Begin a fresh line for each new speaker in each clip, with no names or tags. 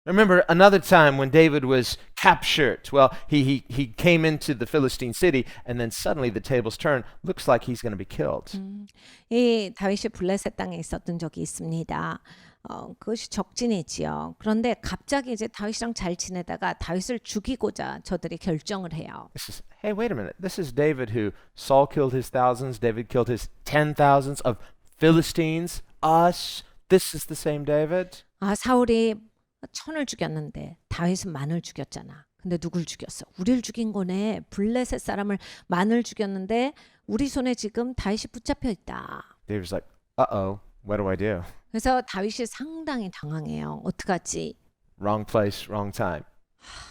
Remember another time when David was captured. Well, he came into the Philistine city, and then suddenly the tables turn. Looks like he's going to be killed.
이 다윗이 블레셋 땅에 있었던 적이 있습니다. 그것이 적진이지요. 그런데 갑자기 이제 다윗이랑 잘 지내다가 다윗을 죽이고자 저들이 결정을 해요.
Hey, wait a minute. This is David who Saul killed his thousands, David killed his 10,000s of Philistines. Us. This is the same David.
사울이 천을 죽였는데 다윗은 만을 죽였잖아. 근데 누굴 죽였어? 우리를 죽인 거네. 블레셋 사람을 만을 죽였는데 우리 손에 지금 다윗이 붙잡혀 있다.
David's like, uh-oh, what do I do?
그래서 다윗이 상당히 당황해요. 어떡하지?
Wrong place, wrong time.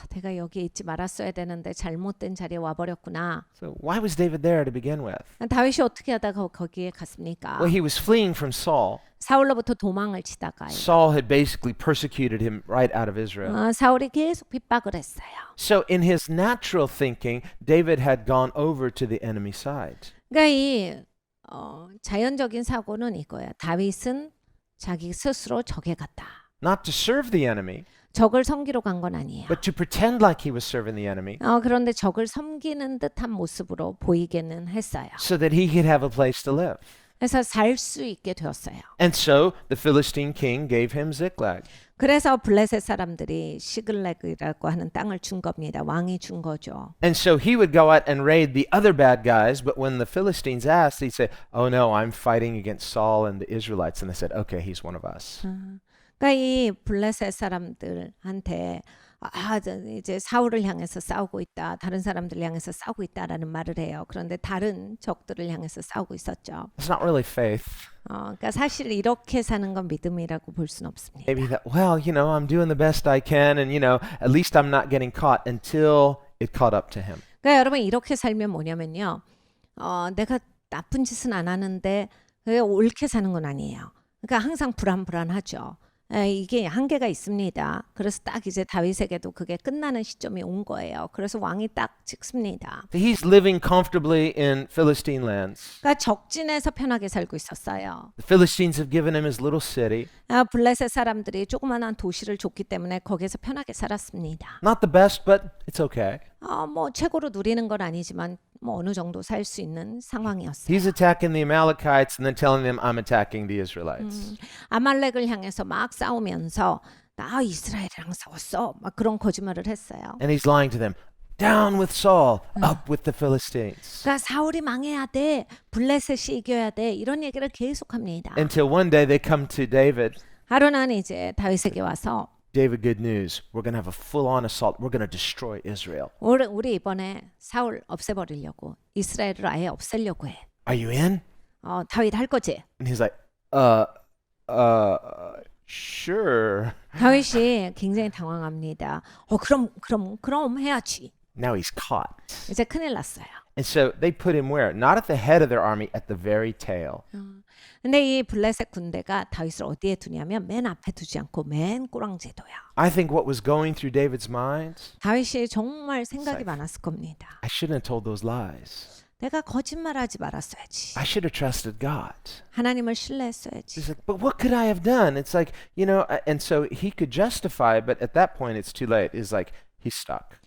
내가 여기에 있지 말았어야 되는데 잘못된 자리에 와버렸구나.
So why was David there to begin with?
다윗이 어떻게 하다가 거기에 갔습니까?
Well, he was fleeing from Saul.
사울로부터 도망을 치다가요.
Saul had basically persecuted him right out of Israel.
사울이 계속 핍박을 했어요.
So in his natural thinking, David had gone over to the enemy side.
그러니까 이 자연적인 사고는 이거야. 다윗은 자기 스스로 적에 갔다.
Not to serve the enemy,
적을 섬기러 간 건 아니에요.
but to pretend like he was serving the enemy
그런데 적을 섬기는 듯한 모습으로 보이게는 했어요.
so that he could have a place to live.
그래서 살 수 있게 되었어요.
And so the Philistine king gave him Ziklag.
그래서 블레셋 사람들이 시글렉이라고 하는 땅을 준 겁니다. 왕이 준 거죠.
And so he would go out and raid the other bad guys, but when the Philistines asked, he'd say, "Oh no, I'm fighting against Saul and the Israelites." And they said, "Okay, he's one of us."
그러니까 이 블레셋 사람들한테 이제 사울을 향해서 싸우고 있다. 다른 사람들을 향해서 싸우고 있다라는 말을 해요. 그런데 다른 적들을 향해서 싸우고 있었죠.
It's not really faith.
그러니까 사실 이렇게 사는 건 믿음이라고 볼 수는 없습니다.
Maybe that, well, I'm doing the best I can, and at least I'm not getting caught until it caught up to him.
그러니까 여러분 이렇게 살면 뭐냐면요. 내가 나쁜 짓은 안 하는데 옳게 사는 건 아니에요. 그러니까 항상 불안하죠. 이게 한계가 있습니다. 그래서 딱 이제 다윗에게도 그게 끝나는 시점이 온 거예요. 그래서 왕이 딱 찍습니다.
He's living comfortably in Philistine lands.
그러니까 적진에서 편하게 살고 있었어요.
The Philistines have given him his little city.
블레셋 사람들이 조그만한 도시를 줬기 때문에 거기서 편하게 살았습니다.
Not the best, but it's okay.
뭐 최고로 누리는 건 아니지만 뭐 어느 정도 살 수 있는 상황이었어요.
He's attacking the Amalekites and then telling them, I'm attacking the Israelites.
아말렉을 향해서 막 싸우면서 나 이스라엘이랑 싸웠어. 막 그런 거짓말을 했어요.
And he's lying to them. Down with Saul, up with the Philistines.
그러니까 사울이 망해야 돼. 블레셋이 이겨야 돼. 이런 얘기를 계속합니다.
Until one day they come to David.
하루는 이제 다윗에게 와서
David, good news. We're going to have a full-on assault. We're going to destroy Israel.
우리 이번에 사울 없애버리려고 이스라엘을 아예 없애려고 해.
Are you in?
다윗 할 거지?
And he's like, sure.
다윗이 굉장히 당황합니다. 그럼 해야지.
Now he's caught.
이제 큰일 났어요.
And so they put him where? Not at the head of their army, at the very tail.
근데 이 블레셋 군대가 다윗을 어디에 두냐면 맨 앞에 두지 않고 맨 꼬랑지에 둬요.
I think what was going through David's mind,
다윗이 정말 생각이 많았을 겁니다.
I shouldn't have told those lies.
내가 거짓말하지 말았어야지.
I should have trusted God.
하나님을 신뢰했어야지.
He's like, but what could I have done? It's like, and so he could justify, but at that point it's too late. It's like, he's stuck.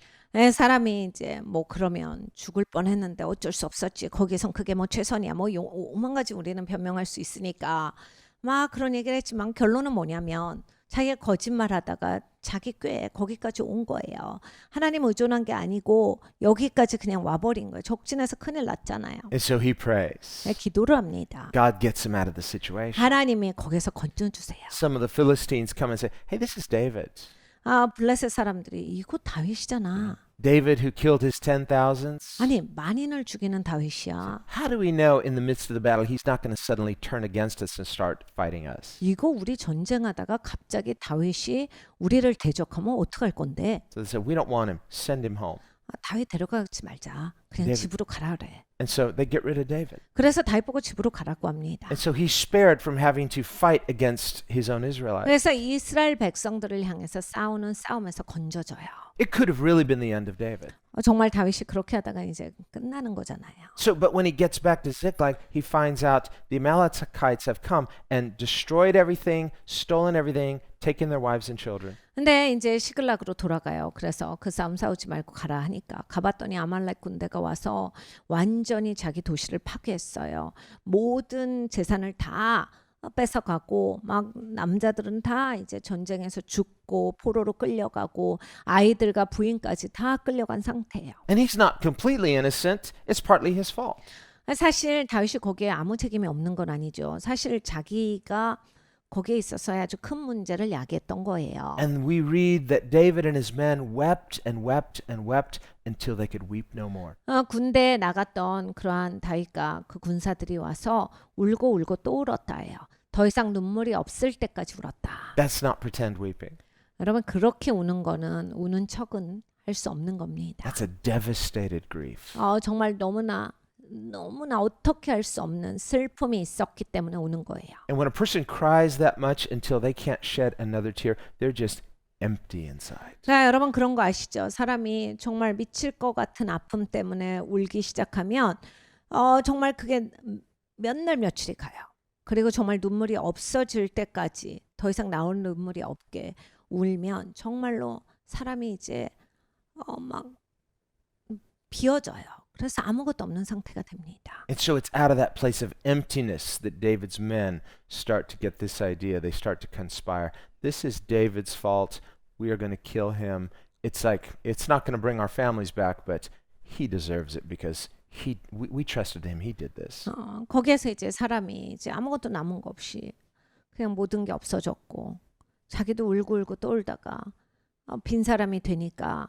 사람이 이제 뭐 그러면 죽을 뻔했는데 어쩔 수 없었지. 거기선 그게 뭐 최선이야. 뭐 오만 가지 우리는 변명할 수 있으니까 막 그런 얘기를 했지만 결론은 뭐냐면 자기가 거짓말하다가 자기 꾀에 거기까지 온 거예요. 하나님 의존한 게 아니고 여기까지 그냥 와버린 거예요. 적진에서 큰일 났잖아요.
And so he prays.
기도를 합니다.
God gets him out of the situation.
하나님이 거기서 건져주세요.
Some of the Philistines come and say, hey, this is David.
블레셋 사람들이 이거 다윗이잖아.
David who killed his 10,000s.
아니 만인을 죽이는 다윗이야.
How do we know in the midst of the battle he's not going to suddenly turn against us and start fighting us?
이거 우리 전쟁하다가 갑자기 다윗이 우리를 대적하면 어떡할 건데?
So they said, we don't want him. Send him home.
다윗 데려가지 말자. 그냥
David-
집으로 가라 그래.
And so they get rid of David.
그래서 다윗 보고 집으로 가라고 합니다.
And so he's spared from having to fight against his own Israelites.
그래서 이스라엘 백성들을 향해서 싸우는 싸움에서 건져져요.
It could have really been the end of David.
정말 다윗이 그렇게 하다가 이제 끝나는 거잖아요.
So, but when he gets back to Ziklag, he finds out the Amalekites have come and destroyed everything, stolen everything, taken their wives and children.
근데 이제 시글락으로 돌아가요. 그래서 그 싸움 싸우지 말고 가라 하니까 가봤더니 아말렉 군대가 와서 완전히 자기 도시를 파괴했어요. 모든 재산을 다 뺏어가고 막 남자들은 다 이제 전쟁에서 죽고 포로로 끌려가고 아이들과 부인까지 다 끌려간 상태예요.
And he's not completely innocent. It's partly his fault.
사실 다윗이 거기에 아무 책임이 없는 건 아니죠. 사실 자기가 거기에 있어서 아주 큰 문제를 야기했던 거예요.
And we read that David and his men wept and wept and wept until they could weep no more.
군대에 나갔던 그러한 다윗과 그 군사들이 와서 울고 울고 또 울었다예요. 더 이상 눈물이 없을 때까지 울었다.
That's not pretend weeping.
여러분 그렇게 우는 거는 우는 척은 할 수 없는 겁니다.
That's a devastated grief.
정말 너무나 어떻게 할 수 없는 슬픔이 있었기 때문에 우는 거예요.
And when a person cries that much until they can't shed another tear, they're just empty inside.
자, 여러분 그런 거 아시죠? 사람이 정말 미칠 것 같은 아픔 때문에 울기 시작하면 정말 그게 몇 날 며칠이 가요. 그리고 정말 눈물이 없어질 때까지 더 이상 나올 눈물이 없게 울면 정말로 사람이 이제 막 비어져요. 그래서 아무것도 없는 상태가 됩니다.
And so it's out of that place of emptiness that David's men start to get this idea. They start to conspire. This is David's fault. We are going to kill him. It's like, it's not going to bring our families back, but he deserves it because we trusted him. He did this.
거기에서 이제 사람이 이제 아무것도 남은 거 없이 그냥 모든 게 없어졌고 자기도 울고 또 울다가 빈 사람이 되니까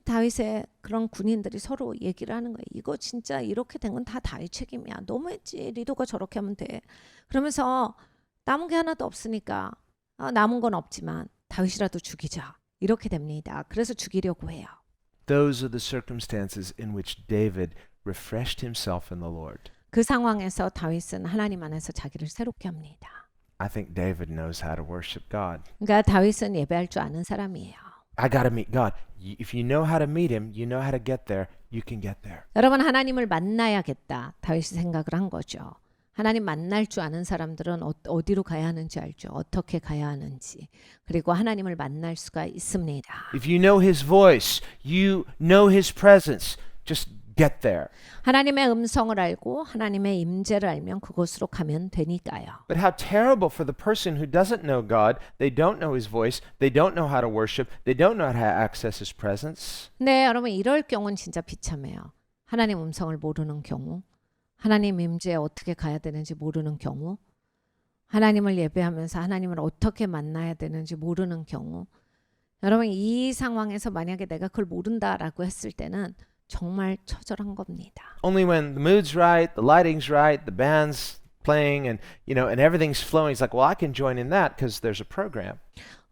다윗의 그런 군인들이 서로 얘기를 하는 거예요. 이거 진짜 이렇게 된 건 다 다윗 책임이야. 너무했지. 리도가 저렇게 하면 돼. 그러면서 남은 게 하나도 없으니까 남은 건 없지만 다윗이라도 죽이자. 이렇게 됩니다. 그래서 죽이려고 해요.
Those are the circumstances in which David refreshed himself in the Lord.
그 상황에서 다윗은 하나님 안에서 자기를 새롭게 합니다.
I think David knows how to worship God.
그러니까 다윗은 예배할 줄 아는 사람이에요.
I got to meet God. If you know how to meet him, you know how to get there, you can get there.
여러분 하나님을 만나야겠다. 다윗이 생각을 한 거죠. 하나님 만날 줄 아는 사람들은 어디로 가야 하는지 알죠. 어떻게 가야 하는지. 그리고 하나님을 만날 수가 있습니다.
If you know his voice, you know his presence, just get there.
하나님의 음성을 알고 하나님의 임재를 알면 그곳으로 가면 되니까요.
But how terrible for the person who doesn't know God, they don't know his voice, they don't know how to worship, they don't know how to access his presence.
네, 여러분 이럴 경우는 진짜 비참해요. 하나님 음성을 모르는 경우, 하나님 임재에 어떻게 가야 되는지 모르는 경우, 하나님을 예배하면서 하나님을 어떻게 만나야 되는지 모르는 경우, 여러분 이 상황에서 만약에 내가 그걸 모른다라고 했을 때는 정말 처절한 겁니다.
Only when the mood's right, the lighting's right, the band's playing and and everything's flowing, it's like, well, I can join in that because there's a program.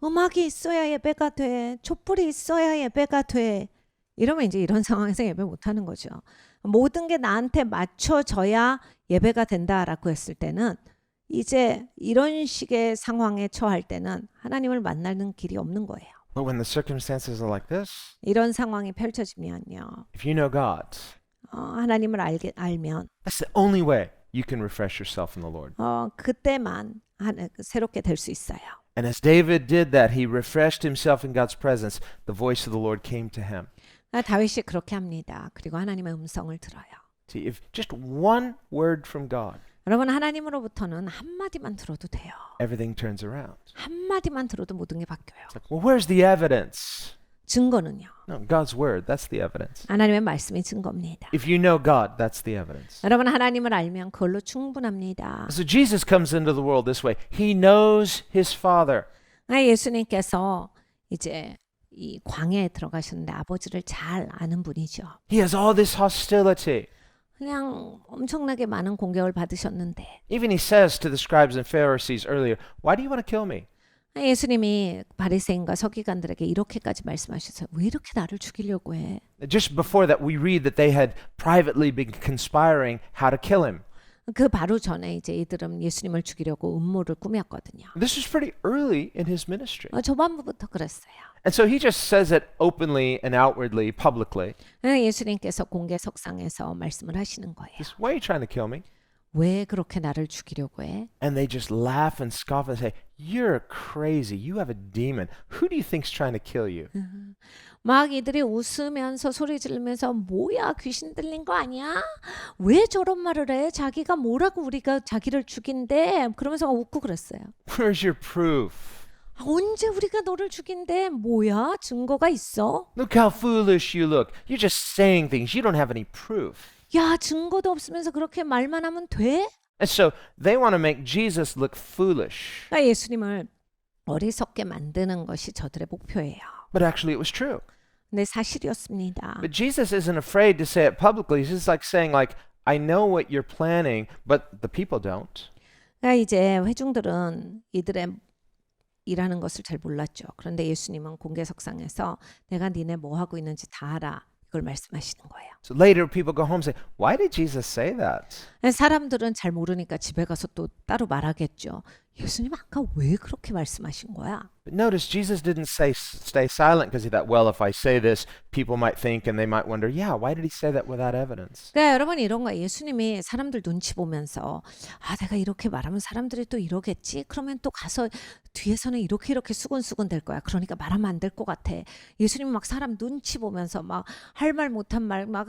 음악이 있어야 예배가 돼. 촛불이 있어야 예배가 돼. 이러면 이제 이런 상황에서 예배 못 하는 거죠. 모든 게 나한테 맞춰져야 예배가 된다라고 했을 때는 이제 이런 식의 상황에 처할 때는 하나님을 만나는 길이 없는 거예요.
But when the circumstances are like this,
이런 상황이 펼쳐지면요.
if you know God,
하나님을 알면
that's the only way you can refresh yourself in the Lord.
그때만 새롭게 될 수 있어요.
And as David did that, he refreshed himself in God's presence. The voice of the Lord came to him.
다윗이 그렇게 합니다. 그리고 하나님의 음성을 들어요.
See, if just one word from God,
여러분 하나님으로부터는 한마디만 들어도 돼요.
everything turns around.
한마디만 들어도 모든 게 바뀌어요.
It's like, well, where's the evidence?
증거는요.
No, God's word, that's the evidence.
하나님의 말씀이 증거입니다.
If you know God, that's the evidence.
여러분 하나님을 알면 그걸로 충분합니다.
So Jesus comes into the world this way. He knows his Father.
예수님께서 이제 이 광야에 들어가셨는데 아버지를 잘 아는 분이죠.
He has all this hostility.
그냥 엄청나게 많은 공격을 받으셨는데
Even he says to the scribes and Pharisees earlier, why do you want to kill me?
예수님이 바리새인과 서기관들에게 이렇게까지 말씀하셨어요. 왜 이렇게 나를 죽이려고 해?
Just before that, we read that they had privately been conspiring how to kill him.
그 바로 전에 이제 이들은 예수님을 죽이려고 음모를 꾸몄거든요.
This was pretty early in his ministry.
초반부터 그랬어요.
And so he just says it openly and outwardly, publicly.
예수님께서 공개석상에서 말씀을 하시는 거예요.
Just, why are you trying to kill me?
왜 그렇게 나를 죽이려고 해?
And they just laugh and scoff and say, you're crazy. You have a demon. Who do you think's trying to kill you?
막 이들이 웃으면서 소리 지르면서 뭐야 귀신 들린 거 아니야? 왜 저런 말을 해? 자기가 뭐라고 우리가 자기를 죽인대? 그러면서 웃고 그랬어요.
Where's your proof?
언제 우리가 너를 죽인대? 뭐야? 증거가 있어?
Look how foolish you look. You're just saying things. You don't have any proof.
야, 증거도 없으면서 그렇게 말만 하면 돼?
And so they want to make Jesus look foolish.
그러니까 예수님을 어리석게 만드는 것이 저들의 목표예요.
But actually it was true.
근데 사실이었습니다.
But Jesus isn't afraid to say it publicly. He's just like saying like, I know what you're planning, but the people don't.
그러니까 이제 회중들은 이들의 일하는 것을 잘 몰랐죠. 그런데 예수님은 공개석상에서 내가 니네 뭐 하고 있는지 다 알아. 이걸 말씀하시는 거예요.
So later people go home and say, why did Jesus say that?
사람들은 잘 모르니까 집에 가서 또 따로 말하겠죠. 예수님 아까 왜 그렇게 말씀하신 거야?
But notice Jesus didn't say stay silent because he thought, well, if I say this, people might think and they might wonder, yeah, why did he say that without evidence?
그러니까 여러분 이런 거 예수님이 사람들 눈치 보면서 아 내가 이렇게 말하면 사람들이 또 이러겠지? 그러면 또 가서 뒤에서는 이렇게 수근수근 될 거야. 그러니까 말하면 안 될 것 같아. 예수님 막 사람 눈치 보면서 막 할 말 못한 말 막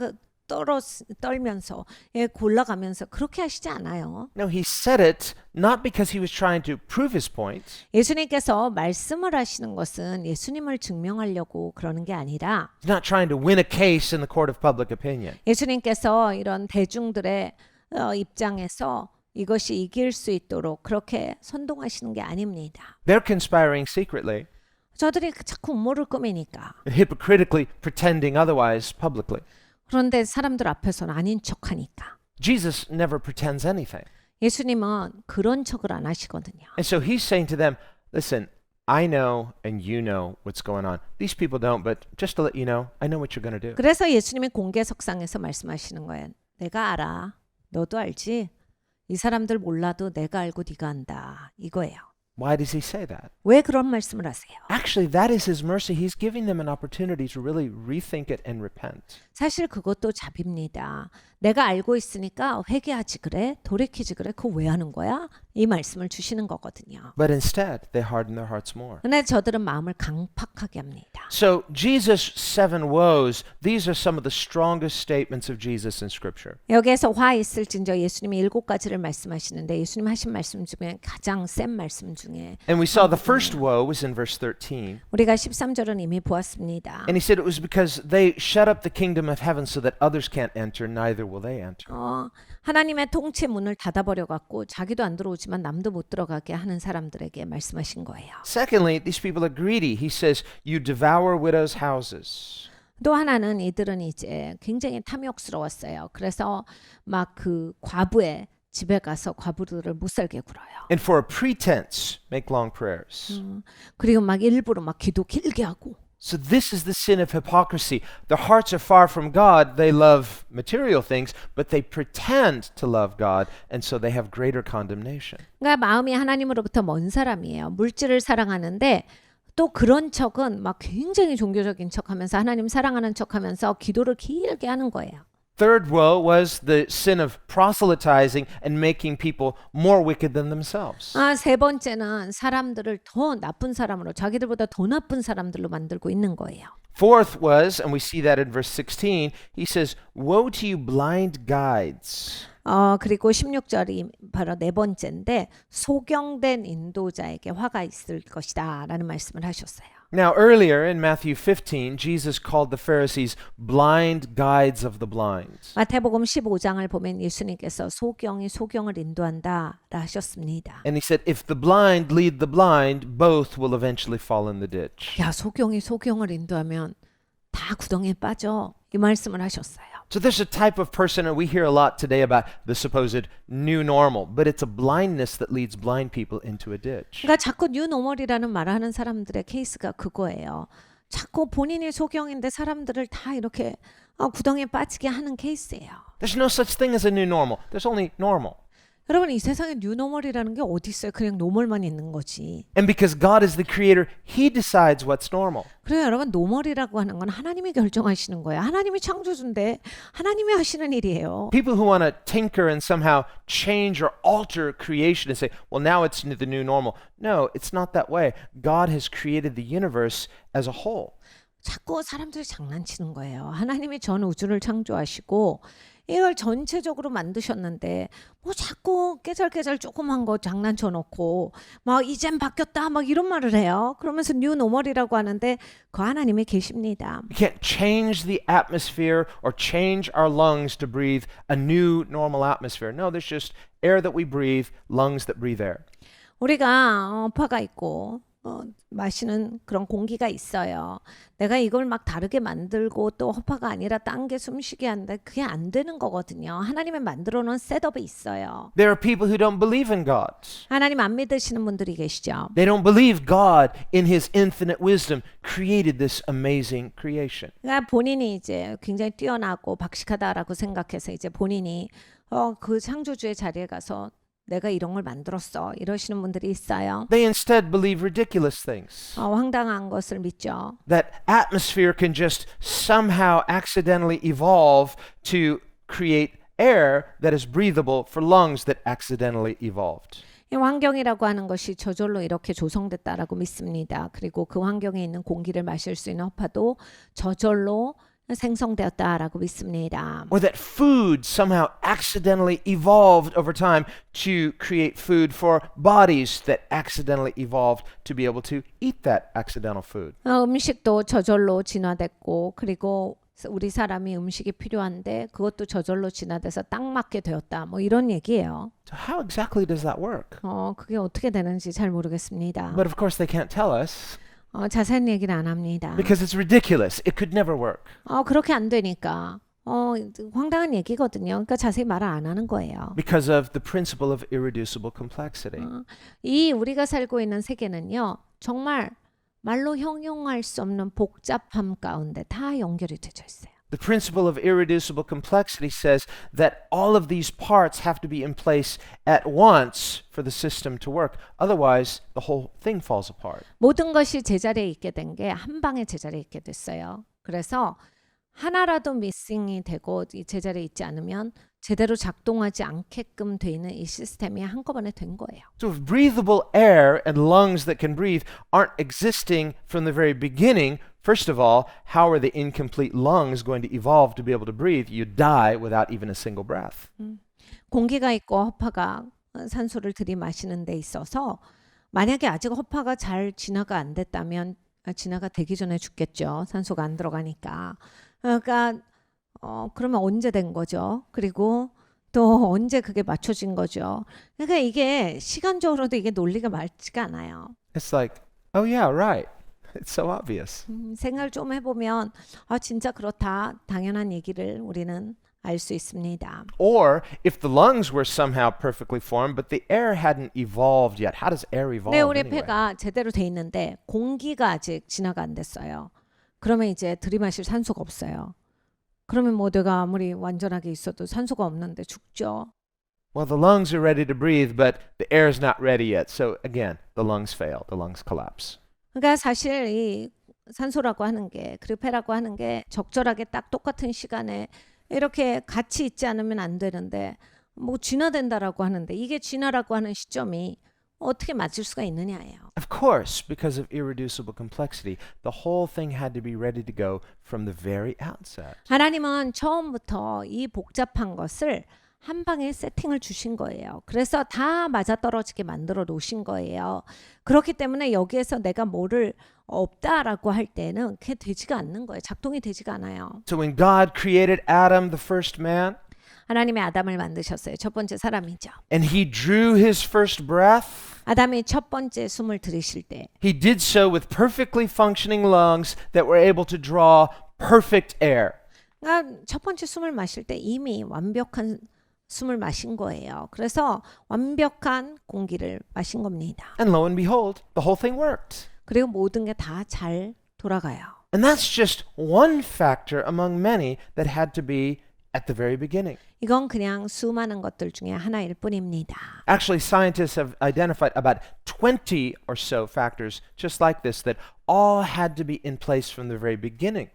떨면서 골라가면서 그렇게 하시지 않아요.
No, he said it not because he was trying to prove his point.
예수님께서 말씀을 하시는 것은 예수님을 증명하려고 그러는 게 아니라
He's not trying to win a case in the court of public opinion.
예수님께서 이런 대중들의 입장에서 이것이 이길 수 있도록 그렇게 선동하시는 게 아닙니다.
They're conspiring secretly,
저들이 자꾸 음모를 꾸미니까.
hypocritically pretending otherwise publicly.
그런데 사람들 앞에서는 아닌 척하니까.
Jesus never pretends anything.
예수님은 그런 척을 안 하시거든요.
And so he's saying to them, listen, I know and you know what's going on. These people don't, but just to let you know, I know what you're going to do.
그래서 예수님이 공개석상에서 말씀하시는 거예요. 내가 알아. 너도 알지? 이 사람들 몰라도 내가 알고 네가 안다. 이거예요.
Why does he say that?
왜 그런 말씀을 하세요?
Actually, that is his mercy. He's giving them an opportunity to really rethink it and repent.
사실 그것도 자비입니다. 내가 알고 있으니까 회개하지 그래? 돌이키지 그래? 그거 왜 하는 거야? 이 말씀을 주시는 거거든요.
But instead, they harden their hearts more.
근데 저들은 마음을 강팍하게 합니다.
So Jesus' 7 woes, these are some of the strongest statements of Jesus in Scripture.
여기에서 화 있을진저 예수님이 7가지를 말씀하시는데 예수님 하신 말씀 중에 가장 센 말씀 중에
And we saw the first woe was in verse 13.
우리가 13절은 이미 보았습니다.
And he said it was because they shut up the kingdom of heaven so that others can't enter, neither will they enter.
하나님의 통치 문을 닫아버려 갖고 자기도 안 들어오지만 남도 못 들어가게 하는 사람들에게 말씀하신 거예요.
Secondly, these people are greedy. He says, you devour widows' houses.
또 하나는 이들은 이제 굉장히 탐욕스러웠어요. 그래서 막 그 과부의 집에 가서 과부들을 못 살게 굴어요.
And for a pretense, make long prayers.
그리고 막 일부러 막 기도 길게 하고.
So this is the sin of hypocrisy. Their hearts are far from God. They love material things, but they pretend to love God, and so they have greater condemnation.
그러니까 마음이 하나님으로부터 먼 사람이에요. 물질을 사랑하는데 또 그런 척은 막 굉장히 종교적인 척하면서 하나님 사랑하는 척하면서 기도를 길게 하는 거예요.
Third woe was the sin of proselytizing and making people more wicked than themselves.
세 번째는 사람들을 더 나쁜 사람으로 자기들보다 더 나쁜 사람들로 만들고 있는 거예요.
Fourth was, and we see that in verse 16, he says, woe to you blind guides.
그리고 16절이 바로 네 번째인데 소경된 인도자에게 화가 있을 것이다 라는 말씀을 하셨어요.
Now earlier in Matthew 15, Jesus called the Pharisees blind guides of the blind.
마태복음 15장을 보면 예수님께서 소경이 소경을 인도한다 라 하셨습니다.
And he said, if the blind lead the blind, both will eventually fall in the ditch.
야, 소경이 소경을 인도하면 다 구덩이에 빠져. 이 말씀을 하셨어요.
So there's a type of person, and we hear a lot today about the supposed new normal, but it's a blindness that leads blind people into a ditch.
그러니까 자꾸 뉴노멀이라는 말을 하는 사람들의 케이스가 그거예요. 자꾸 본인이 소경인데 사람들을 다 이렇게 구덩이에 빠지게 하는 케이스예요.
There's no such thing as a new normal. There's only normal.
여러분 이 세상에 뉴노멀이라는 게 어디 있어요? 그냥 노멀만 있는 거지.
And because God is the creator, he decides what's normal.
그래요 여러분 노멀이라고 하는 건 하나님이 결정하시는 거예요. 하나님이 창조주인데 하나님이 하시는 일이에요.
People who want to tinker and somehow change or alter creation and say, well, now it's the new normal. No, it's not that way. God has created the universe as a whole.
자꾸 사람들이 장난치는 거예요. 하나님이 전 우주를 창조하시고 이걸 전체적으로 만드셨는데 뭐 자꾸 깨잘깨잘 조그만 거 장난쳐 놓고 막 이젠 바뀌었다 막 이런 말을 해요. 그러면서 뉴 노멀이라고 하는데 그 하나님이 계십니다.
We can't change the atmosphere or change our lungs to breathe a new normal atmosphere. No, there's just air that we breathe, lungs that breathe air.
우리가 허파가 있고 마시는 그런 공기가 있어요. 내가 이걸 막 다르게 만들고 또 허파가 아니라 딴 게 숨쉬게 하는데 그게 안 되는 거거든요. 하나님이 만들어 놓은 셋업이 있어요.
There are people who don't believe in God.
하나님 안 믿으시는 분들이 계시죠.
They don't believe God in his infinite wisdom created this amazing creation.
그러니까 본인이 이제 굉장히 뛰어나고 박식하다라고 생각해서 이제 본인이 그 창조주의 자리에 가서 내가 이런 걸 만들었어 이러시는 분들이 있어요.
They instead believe ridiculous things.
황당한 것을 믿죠.
That atmosphere can just somehow accidentally evolve to create air that is breathable for lungs that accidentally evolved.
이 환경이라고 하는 것이 저절로 이렇게 조성됐다라고 믿습니다. 그리고 그 환경에 있는 공기를 마실 수 있는 허파도 저절로 생성되었다라고 믿습니다.
Or that food somehow accidentally evolved over time to create food for bodies that accidentally evolved to be able to eat that accidental food.
음식도 저절로 진화됐고 그리고 우리 사람이 음식이 필요한데 그것도 저절로 진화돼서 딱 맞게 되었다. 뭐 이런 얘기예요.
So how exactly does that work?
그게 어떻게 되는지 잘 모르겠습니다.
But of course they can't tell us.
자세한 얘기는 안 합니다.
Because it's ridiculous. It could never work.
그렇게 안 되니까 황당한 얘기거든요. 그러니까 자세히 말을 안 하는 거예요.
Because of the principle of irreducible complexity.
이 우리가 살고 있는 세계는요. 정말 말로 형용할 수 없는 복잡함 가운데 다 연결이 되어 있어요.
The principle of irreducible complexity says that all of these parts have to be in place at once for the system to work. Otherwise, the whole thing falls apart.
모든 것이 제자리에 있게 된 게 한 방에 제자리에 있게 됐어요. 그래서 하나라도 미싱이 되고 이 제자리에 있지 않으면 제대로 작동하지 않게끔 돼 있는 이 시스템이 한꺼번에 된 거예요.
So if breathable air and lungs that can breathe aren't existing from the very beginning, first of all, how are the incomplete lungs going to evolve to be able to breathe? You die without even a single breath.
공기가 있고 허파가 산소를 들이마시는 데 있어서 만약에 아직 허파가 잘 진화가 안 됐다면 진화가 되기 전에 죽겠죠. 산소가 안 들어가니까. 그러니까 그러면 언제 된 거죠? 그리고 또 언제 그게 맞춰진 거죠? 그러니까 이게 시간적으로도 이게 논리가 맞지가 않아요.
It's like, oh yeah, right. It's so obvious.
생각을 좀 해보면 진짜 그렇다. 당연한 얘기를 우리는 알 수 있습니다.
Or if the lungs were somehow perfectly formed, but the air hadn't evolved yet. How does air evolve
네, 우리
anyway?
폐가 제대로 돼 있는데 공기가 아직 진화가 안 됐어요. 그러면 이제 들이마실 산소가 없어요. 그러면 뭐 내가 아무리 완전하게 있어도 산소가 없는데 죽죠.
Well, the lungs are ready to breathe, but the air is not ready yet. So again, the lungs fail. The lungs collapse.
그러니까 사실 이 산소라고 하는 게 그리고 폐라고 하는 게 적절하게 딱 똑같은 시간에 이렇게 같이 있지 않으면 안 되는데 뭐 진화된다라고 하는데 이게 진화라고 하는 시점이 어떻게 맞을 수가 있느냐예요.
Of course, because of irreducible complexity, the whole thing had to be ready to go from the very outset.
하나님은 처음부터 이 복잡한 것을 한 방에 세팅을 주신 거예요. 그래서 다 맞아떨어지게 만들어 놓으신 거예요. 그렇기 때문에 여기에서 내가 뭐를 없다라고 할 때는 그게 되지가 않는 거예요. 작동이 되지가 않아요.
So when God created Adam, the first man,
하나님이 아담을 만드셨어요. 첫 번째 사람이죠.
and he drew his first breath,
아담이 첫 번째 숨을 들이쉴 때
he did so with perfectly functioning lungs that were able to draw perfect air.
그러니까 첫 번째 숨을 마실 때 이미 완벽한 숨을 마신 거예요. 그래서 완벽한 공기를 마신 겁니다.
And lo and behold, the whole thing worked.
그리고 모든 게 다 잘 돌아가요.
And that's just one factor among many that had to be at the very beginning.
이건 그냥 수많은 것들 중에 하나일 뿐입니다.
Actually, scientists have identified about 20 or so factors just like this that all had to be in place from the very beginning.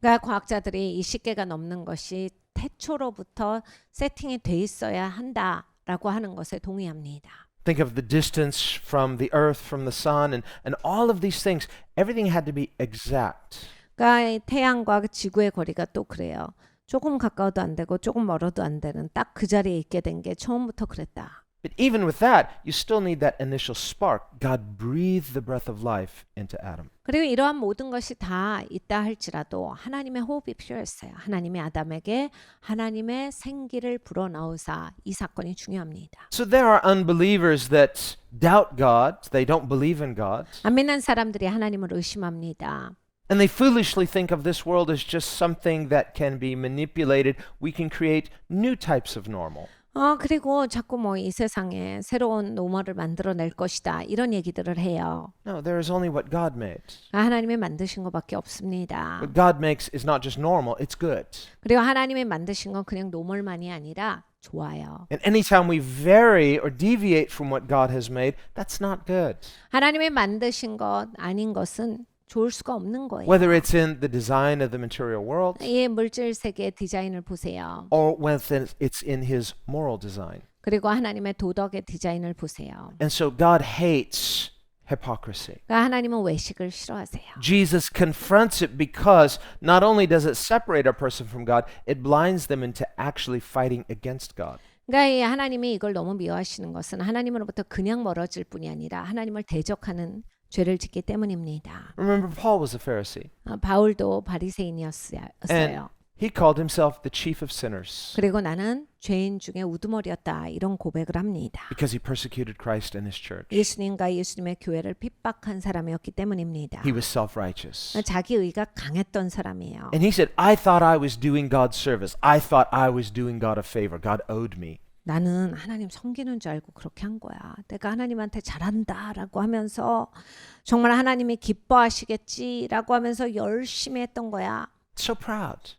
그러니까 과학자들이 20개가 넘는 것이 태초로부터 세팅이 돼 있어야 한다라고 하는 것에 동의합니다.
Think of the distance from the earth, from the sun, and all of these things. Everything had to be exact.
그러니까 이 태양과 지구의 거리가 또 그래요. 조금 가까워도 안 되고 조금 멀어도 안 되는 딱 그 자리에 있게 된 게 처음부터 그랬다.
But even with that, you still need that initial spark. God breathed the breath of life into Adam.
그리고 이러한 모든 것이 다 있다 할지라도 하나님의 호흡이 필요했어요. 하나님이 아담에게 하나님의 생기를 불어넣으사 이 사건이 중요합니다.
So there are unbelievers that doubt God. They don't believe in God.
안 믿는 사람들이 하나님을 의심합니다.
And they foolishly think of this world as just something that can be manipulated. We can create new types of normal.
그리고 자꾸 뭐 이 세상에 새로운 노멀을 만들어낼 것이다 이런 얘기들을 해요.
No, there is only what God made.
하나님이 만드신 것밖에 없습니다.
What God makes is not just normal, it's good.
그리고 하나님이 만드신 건 그냥 노멀만이 아니라 좋아요.
And anytime we vary or deviate from what God has made, that's not good.
하나님이 만드신 것 아닌 것은 좋을 수가 없는 거예요.
Whether it's in the design of the material world
이 물질 세계의 디자인을 보세요.
or whether it's in his moral design.
그리고 하나님의 도덕의 디자인을 보세요.
And so God hates hypocrisy.
그러니까 하나님은 외식을 싫어하세요.
Jesus confronts it because not only does it separate a person from God, it blinds them into actually fighting against God.
그러니까 이 하나님이 이걸 너무 미워하시는 것은 하나님으로부터 그냥 멀어질 뿐이 아니라 하나님을 대적하는 죄를 짓기 때문입니다.
Remember, Paul was a Pharisee,
바울도
and
바리새인이었어요.
he called himself the chief of sinners
그리고 나는 죄인 중에 우두머리였다 이런 고백을 합니다.
because he persecuted Christ and his church.
예수님과 예수님의 교회를 핍박한 사람이었기 때문입니다.
He was self-righteous.
자기 의가 강했던 사람이에요.
And he said, I thought I was doing God's service. I thought I was doing God a favor. God owed me.
나는 하나님 섬기는 줄 알고 그렇게 한 거야. 내가 하나님한테 잘한다라고 하면서 정말 하나님이 기뻐하시겠지라고 하면서 열심히 했던 거야.
So proud.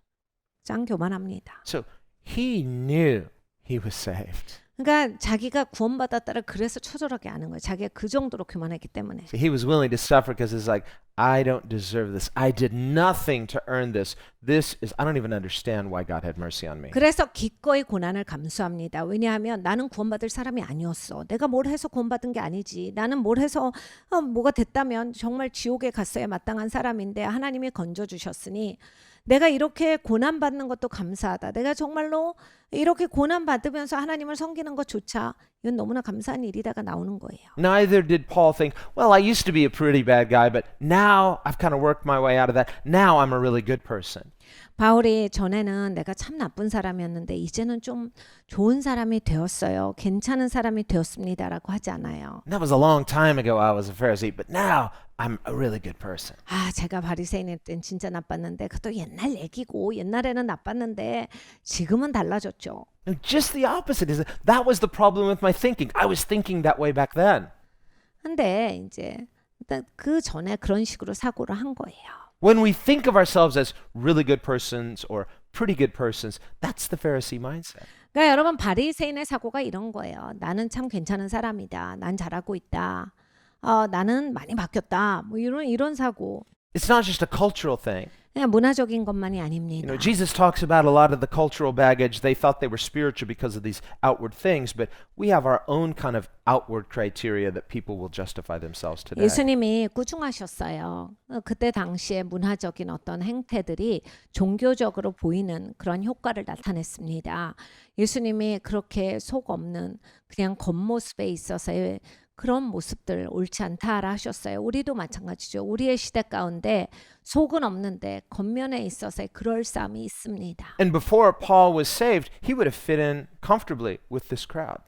짱 교만합니다.
So he knew he was saved.
그러니까 자기가 구원받았다를 그래서 처절하게 아는 거예요. 자기가 그 정도로 교만했기 때문에.
So he was willing to suffer because it's like, I don't deserve this. I did nothing to earn this. I don't even understand why God had mercy on me.
그래서 기꺼이 고난을 감수합니다. 왜냐하면 나는 구원받을 사람이 아니었어. 내가 뭘 해서 구원받은 게 아니지. 나는 뭘 해서 뭐가 됐다면 정말 지옥에 갔어야 마땅한 사람인데 하나님이 건져주셨으니 내가 이렇게 고난받는 것도 감사하다. 내가 정말로 이렇게 고난받으면서 하나님을 섬기는 것조차 이건 너무나 감사한 일이다가 나오는 거예요.
Neither did Paul think, well, I used to be a pretty bad guy, but now I've kind of worked my way out of that. Now I'm a really good person.
바울이 전에는 내가 참 나쁜 사람이었는데 이제는 좀 좋은 사람이 되었어요. 괜찮은 사람이 되었습니다라고 하지 않아요.
That was a long time ago I was a Pharisee, but now I'm a really good person.
제가 바리새인일 땐 진짜 나빴는데 그것도 옛날 얘기고 옛날에는 나빴는데 지금은 달라졌죠.
No, just the opposite. That was the problem with my thinking. I was thinking that way back then.
근데 이제 그 전에 그런 식으로 사고를 한 거예요.
When we think of ourselves as really good persons or pretty good persons, that's the Pharisee mindset.
그러니까 여러분 바리새인의 사고가 이런 거예요. 나는 참 괜찮은 사람이다. 난 잘하고 있다. 나는 많이 바뀌었다. 뭐 이런 사고.
It's not just a cultural thing.
그냥 문화적인 것만이 아닙니다.
Jesus talks about a lot of the cultural baggage. They thought they were spiritual because of these outward things, but we have our own kind of outward criteria that people will justify themselves today.
예수님이 꾸중하셨어요. 그때 당시에 문화적인 어떤 행태들이 종교적으로 보이는 그런 효과를 나타냈습니다. 예수님이 그렇게 속 없는 그냥 겉모습에 있어서의 그런 모습들 옳지 않다라 하셨어요. 우리도 마찬가지죠. 우리의 시대 가운데 속은 없는데 겉면에 있어서의 그럴싸함이 있습니다.
And before Paul was saved, he would have fit in comfortably with this crowd.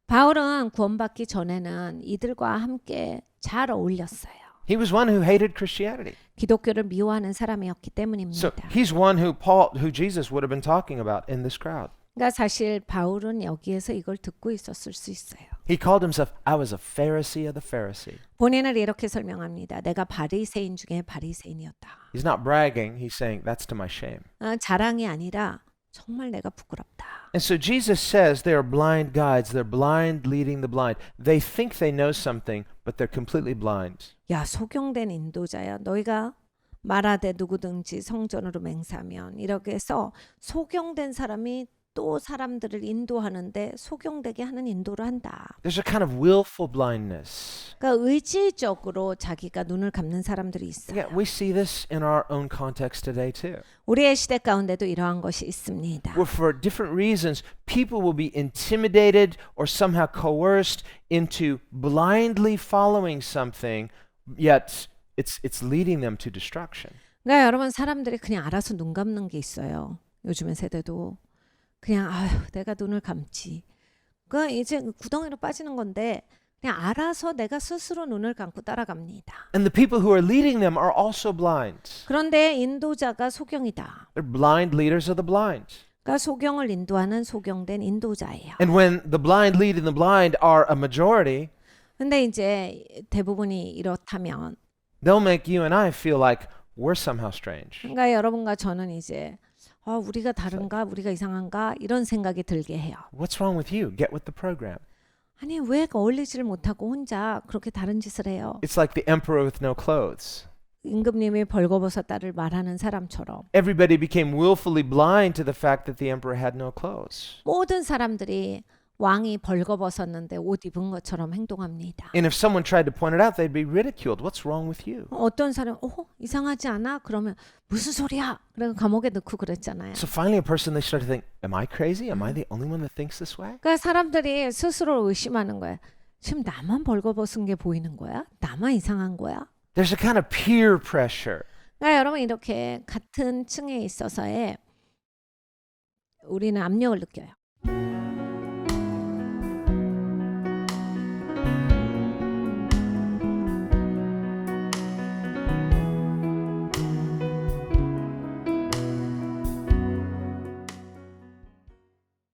바울은 구원받기 전에는 이들과 함께 잘 어울렸어요.
He was one who hated Christianity.
기독교를 미워하는 사람이었기 때문입니다.
So he's one who Jesus would have been talking about in this crowd.
그러니까 사실 바울은 여기에서 이걸 듣고 있었을 수 있어요.
He called himself, I was a Pharisee of the Pharisee.
본인을 이렇게 설명합니다. 내가 바리새인 중에 바리새인이었다.
He's not bragging. He's saying, that's to my shame.
자랑이 아니라 정말 내가 부끄럽다.
And so Jesus says they are blind guides. They're blind leading the blind. They think they know something, but they're completely blind.
야, 소경된 인도자야. 너희가 말하되 누구든지 성전으로 맹세하면 이렇게 해서 소경된 사람이 또 사람들을 인도하는데 소경되게 하는 인도를 한다.
There's a kind of willful blindness.
그러니까 의지적으로 자기가 눈을 감는 사람들이 있어요.
Yeah, we see this in our own context today too.
우리의 시대 가운데도 이러한 것이 있습니다.
Where for different reasons, people will be intimidated or somehow coerced into blindly following something, yet it's leading them to destruction.
그러니까 여러분 사람들이 그냥 알아서 눈 감는 게 있어요. 요즘의 세대도 그냥 아유 내가 눈을 감지. 그 이제 구덩이로 빠지는 건데 그냥 알아서 내가 스스로 눈을 감고 따라갑니다.
And the people who are leading them are also blind.
그런데 인도자가 소경이다.
They're blind leaders of the blind.
그러니까 소경을 인도하는 소경된 인도자예요.
And when the blind leading the blind are a majority,
근데 이제 대부분이 이렇다면
they'll make you and I feel like we're somehow strange.
그러니까 여러분과 저는 이제 우리가 다른가 우리가 이상한가 이런 생각이 들게 해요.
What's wrong with you? Get with the program.
아니 왜 어울리지를 못하고 혼자 그렇게 다른 짓을 해요?
It's like the emperor with no clothes.
임금님이 벌거벗었다를 말하는 사람처럼
Everybody became willfully blind to the fact that the emperor had no clothes.
모든 사람들이 왕이 벌거벗었는데 옷 입은 것처럼 행동합니다.
And if someone tried to point it out, they'd be ridiculed. What's wrong with you?
어떤 사람 이상하지 않아? 그러면 무슨 소리야? 그래서 감옥에 넣고 그랬잖아요.
So finally a person, they start to think, am I crazy? Am I the only one that thinks this way?
그러니까 사람들이 스스로 의심하는 거예요. 지금 나만 벌거벗은 게 보이는 거야? 나만 이상한 거야?
There's a kind of peer pressure.
그러니까 여러분 이렇게 같은 층에 있어서의 우리는 압력을 느껴요.